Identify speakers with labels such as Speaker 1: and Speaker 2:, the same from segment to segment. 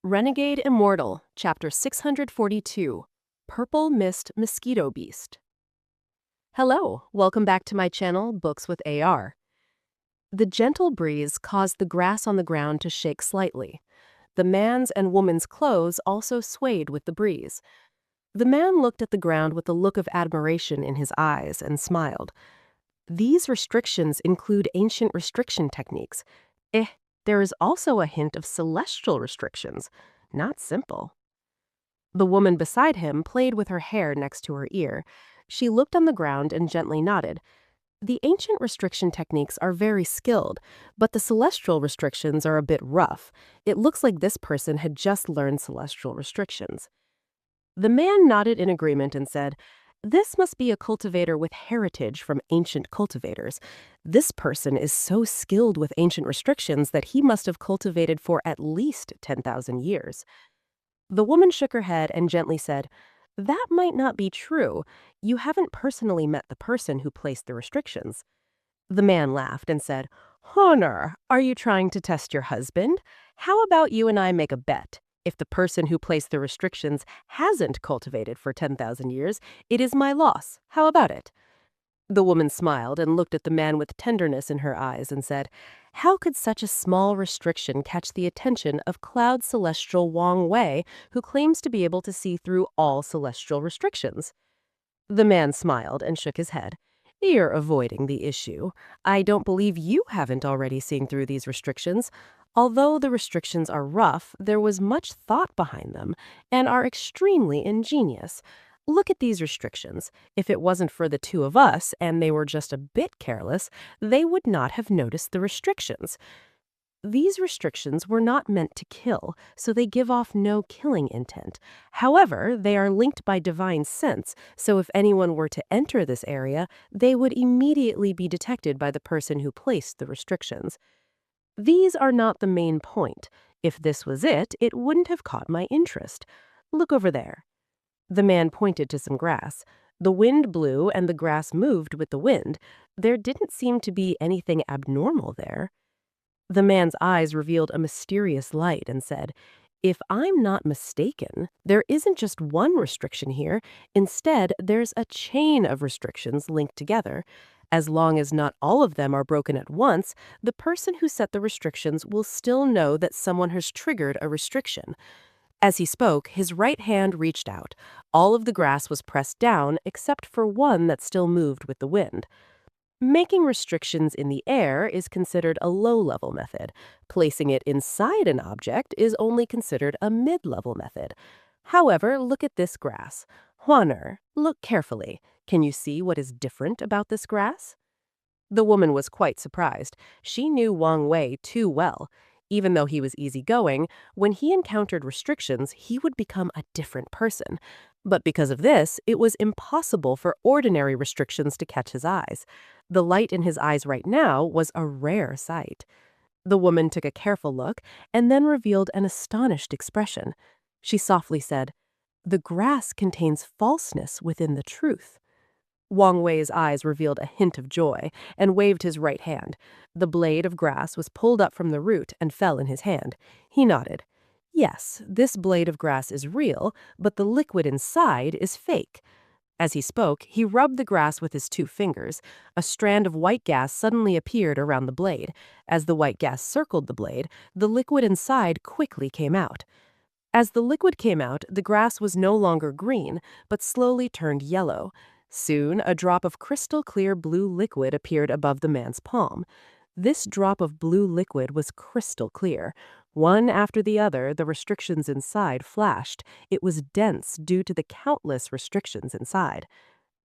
Speaker 1: Renegade Immortal, Chapter 642, Purple Mist Mosquito Beast. Hello, welcome back to my channel, Books with AR. The gentle breeze caused the grass on the ground to shake slightly. The man's and woman's clothes also swayed with the breeze. The man looked at the ground with a look of admiration in his eyes and smiled. These restrictions include ancient restriction techniques. There is also a hint of celestial restrictions. Not simple. The woman beside him played with her hair next to her ear. She looked on the ground and gently nodded. The ancient restriction techniques are very skilled, but the celestial restrictions are a bit rough. It looks like this person had just learned celestial restrictions. The man nodded in agreement and said, "This must be a cultivator with heritage from ancient cultivators. This person is so skilled with ancient restrictions that he must have cultivated for at least 10,000 years. The woman shook her head and gently said, "That might not be true. You haven't personally met the person who placed the restrictions." The man laughed and said, "Honor, are you trying to test your husband? How about you and I make a bet? If the person who placed the restrictions hasn't cultivated for 10,000 years, it is my loss. How about it?" The woman smiled and looked at the man with tenderness in her eyes and said, "How could such a small restriction catch the attention of Cloud Celestial Wang Wei, who claims to be able to see through all celestial restrictions?" The man smiled and shook his head. "You're avoiding the issue. I don't believe you haven't already seen through these restrictions. Although the restrictions are rough, there was much thought behind them and are extremely ingenious. Look at these restrictions. If it wasn't for the two of us and they were just a bit careless, they would not have noticed the restrictions. These restrictions were not meant to kill, so they give off no killing intent. However, they are linked by divine sense, so if anyone were to enter this area, they would immediately be detected by the person who placed the restrictions. These are not the main point. If this was it, it wouldn't have caught my interest. Look over there." The man pointed to some grass. The wind blew and the grass moved with the wind. There didn't seem to be anything abnormal there. The man's eyes revealed a mysterious light and said, "If I'm not mistaken, there isn't just one restriction here. Instead, there's a chain of restrictions linked together. As long as not all of them are broken at once, the person who set the restrictions will still know that someone has triggered a restriction." As he spoke, his right hand reached out. All of the grass was pressed down except for one that still moved with the wind. Making restrictions in the air is considered a low-level method. Placing it inside an object is only considered a mid-level method. However, look at this grass. Huaner, look carefully. Can you see what is different about this grass? The woman was quite surprised. She knew Wang Wei too well. Even though he was easygoing, when he encountered restrictions, he would become a different person. But because of this, it was impossible for ordinary restrictions to catch his eyes. The light in his eyes right now was a rare sight. The woman took a careful look and then revealed an astonished expression. She softly said, "The grass contains falseness within the truth." Wang Wei's eyes revealed a hint of joy and waved his right hand. The blade of grass was pulled up from the root and fell in his hand. He nodded. "Yes, this blade of grass is real, but the liquid inside is fake." As he spoke, he rubbed the grass with his 2 fingers. A strand of white gas suddenly appeared around the blade. As the white gas circled the blade, the liquid inside quickly came out. As the liquid came out, the grass was no longer green, but slowly turned yellow. Soon, a drop of crystal-clear blue liquid appeared above the man's palm. This drop of blue liquid was crystal clear. One after the other, the restrictions inside flashed. It was dense due to the countless restrictions inside.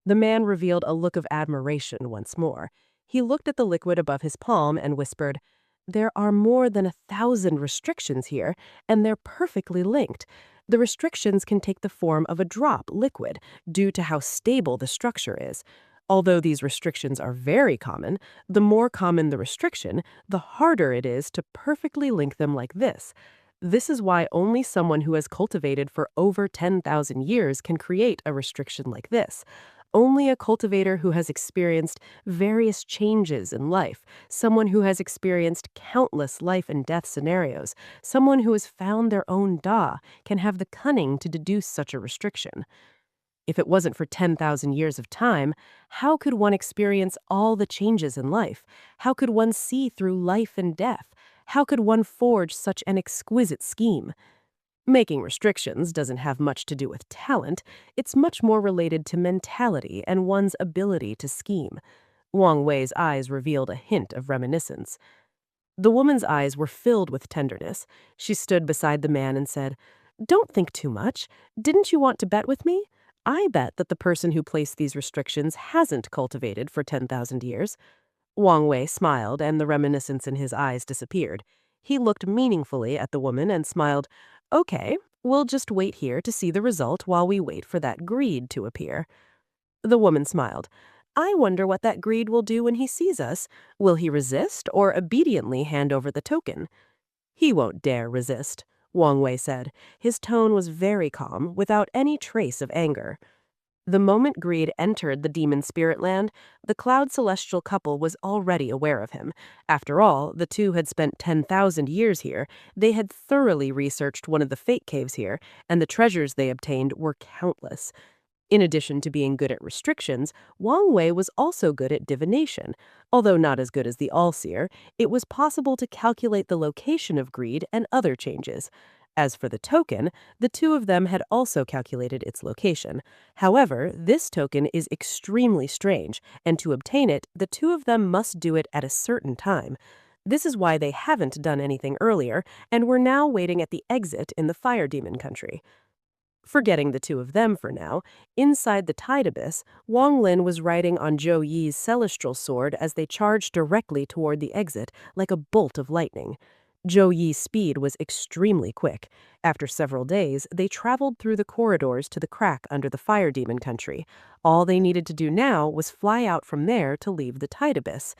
Speaker 1: The man revealed a look of admiration once more. He looked at the liquid above his palm and whispered, "There are more than 1,000 restrictions here, and they're perfectly linked. The restrictions can take the form of a drop liquid due to how stable the structure is. Although these restrictions are very common, the more common the restriction, the harder it is to perfectly link them like this. This is why only someone who has cultivated for over 10,000 years can create a restriction like this. Only a cultivator who has experienced various changes in life, someone who has experienced countless life and death scenarios, someone who has found their own Da, can have the cunning to deduce such a restriction. If it wasn't for 10,000 years of time, how could one experience all the changes in life? How could one see through life and death? How could one forge such an exquisite scheme? Making restrictions doesn't have much to do with talent, it's much more related to mentality and one's ability to scheme. Wang Wei's eyes revealed a hint of reminiscence. The woman's eyes were filled with tenderness. She stood beside the man and said, "Don't think too much. Didn't you want to bet with me? I bet that the person who placed these restrictions hasn't cultivated for 10,000 years." Wang Wei smiled, and the reminiscence in his eyes disappeared. He looked meaningfully at the woman and smiled. "Okay, we'll just wait here to see the result while we wait for that greed to appear." The woman smiled. "I wonder what that greed will do when he sees us. Will he resist or obediently hand over the token?" "He won't dare resist," Wang Wei said. His tone was very calm, without any trace of anger. The moment Greed entered the demon spirit land, the Cloud Celestial couple was already aware of him. After all, the two had spent 10,000 years here. They had thoroughly researched one of the fake caves here, and the treasures they obtained were countless. In addition to being good at restrictions, Wang Wei was also good at divination. Although not as good as the All-Seer, it was possible to calculate the location of Greed and other changes. As for the token, the two of them had also calculated its location. However, this token is extremely strange, and to obtain it, the two of them must do it at a certain time. This is why they haven't done anything earlier, and were now waiting at the exit in the Fire Demon country. Forgetting the two of them for now, inside the Tide Abyss, Wang Lin was riding on Zhou Yi's celestial sword as they charged directly toward the exit like a bolt of lightning. Zhou Yi's speed was extremely quick. After several days, they traveled through the corridors to the crack under the Fire Demon country. All they needed to do now was fly out from there to leave the Tide Abyss.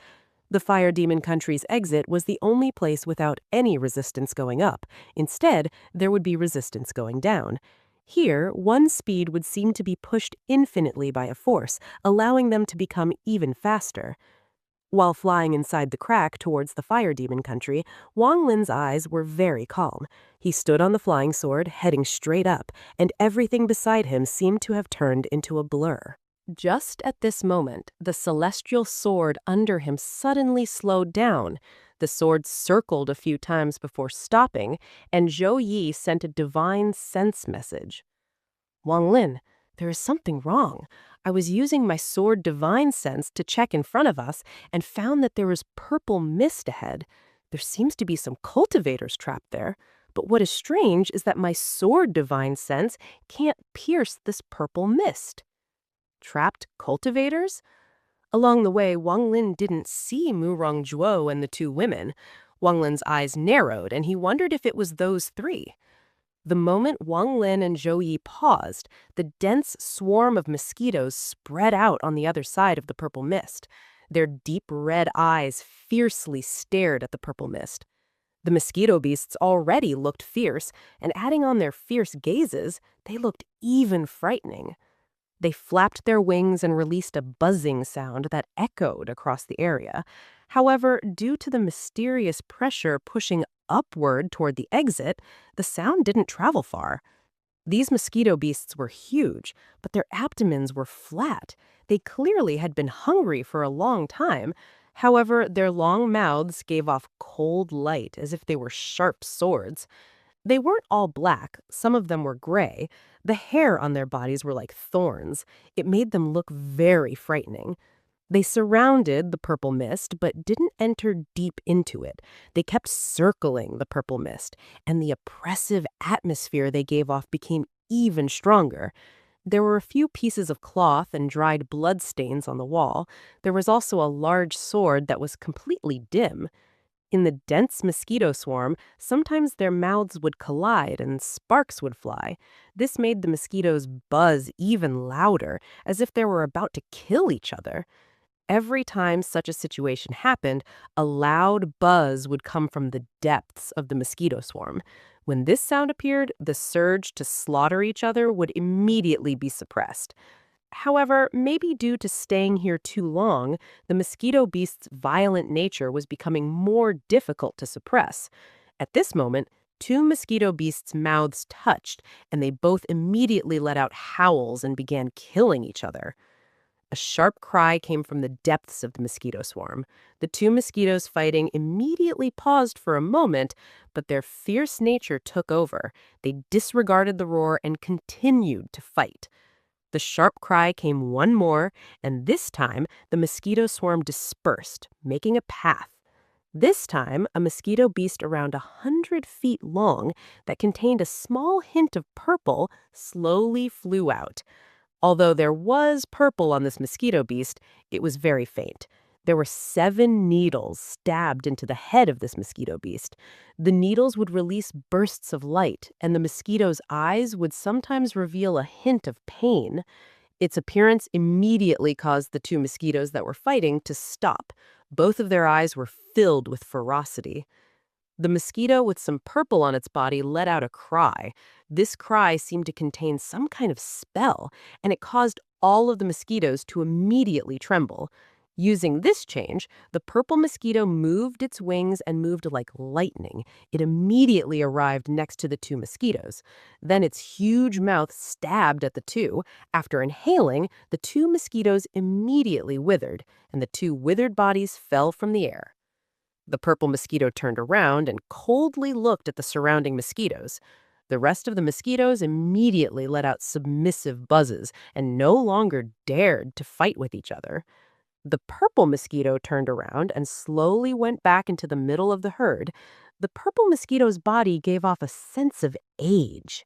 Speaker 1: The Fire Demon country's exit was the only place without any resistance going up. Instead, there would be resistance going down. Here, one speed would seem to be pushed infinitely by a force, allowing them to become even faster. While flying inside the crack towards the Fire Demon country, Wang Lin's eyes were very calm. He stood on the flying sword, heading straight up, and everything beside him seemed to have turned into a blur. Just at this moment, the celestial sword under him suddenly slowed down. The sword circled a few times before stopping, and Zhou Yi sent a divine sense message. "Wang Lin, there is something wrong. I was using my sword divine sense to check in front of us and found that there was purple mist ahead. There seems to be some cultivators trapped there. But what is strange is that my sword divine sense can't pierce this purple mist." Trapped cultivators? Along the way, Wang Lin didn't see Murong Zhuo and the two women. Wang Lin's eyes narrowed, and he wondered if it was those three. The moment Wang Lin and Zhou Yi paused, the dense swarm of mosquitoes spread out on the other side of the purple mist. Their deep red eyes fiercely stared at the purple mist. The mosquito beasts already looked fierce, and adding on their fierce gazes, they looked even frightening. They flapped their wings and released a buzzing sound that echoed across the area. However, due to the mysterious pressure pushing upward toward the exit, the sound didn't travel far. These mosquito beasts were huge, but their abdomens were flat. They clearly had been hungry for a long time. However, their long mouths gave off cold light as if they were sharp swords. They weren't all black, some of them were gray. The hair on their bodies were like thorns. It made them look very frightening. They surrounded the purple mist, but didn't enter deep into it. They kept circling the purple mist, and the oppressive atmosphere they gave off became even stronger. There were a few pieces of cloth and dried bloodstains on the wall. There was also a large sword that was completely dim. In the dense mosquito swarm, sometimes their mouths would collide and sparks would fly. This made the mosquitoes buzz even louder, as if they were about to kill each other. Every time such a situation happened, a loud buzz would come from the depths of the mosquito swarm. When this sound appeared, the surge to slaughter each other would immediately be suppressed. However, maybe due to staying here too long, the mosquito beast's violent nature was becoming more difficult to suppress. At this moment, two mosquito beasts' mouths touched, and they both immediately let out howls and began killing each other. A sharp cry came from the depths of the mosquito swarm. The two mosquitoes fighting immediately paused for a moment, but their fierce nature took over. They disregarded the roar and continued to fight. The sharp cry came one more, and this time the mosquito swarm dispersed, making a path. This time, a mosquito beast around 100 feet long that contained a small hint of purple slowly flew out. Although there was purple on this mosquito beast, it was very faint. There were 7 needles stabbed into the head of this mosquito beast. The needles would release bursts of light, and the mosquito's eyes would sometimes reveal a hint of pain. Its appearance immediately caused the two mosquitoes that were fighting to stop. Both of their eyes were filled with ferocity. The mosquito with some purple on its body let out a cry. This cry seemed to contain some kind of spell, and it caused all of the mosquitoes to immediately tremble. Using this change, the purple mosquito moved its wings and moved like lightning. It immediately arrived next to the two mosquitoes. Then its huge mouth stabbed at the two. After inhaling, the two mosquitoes immediately withered, and the two withered bodies fell from the air. The purple mosquito turned around and coldly looked at the surrounding mosquitoes. The rest of the mosquitoes immediately let out submissive buzzes and no longer dared to fight with each other. The purple mosquito turned around and slowly went back into the middle of the herd. The purple mosquito's body gave off a sense of age.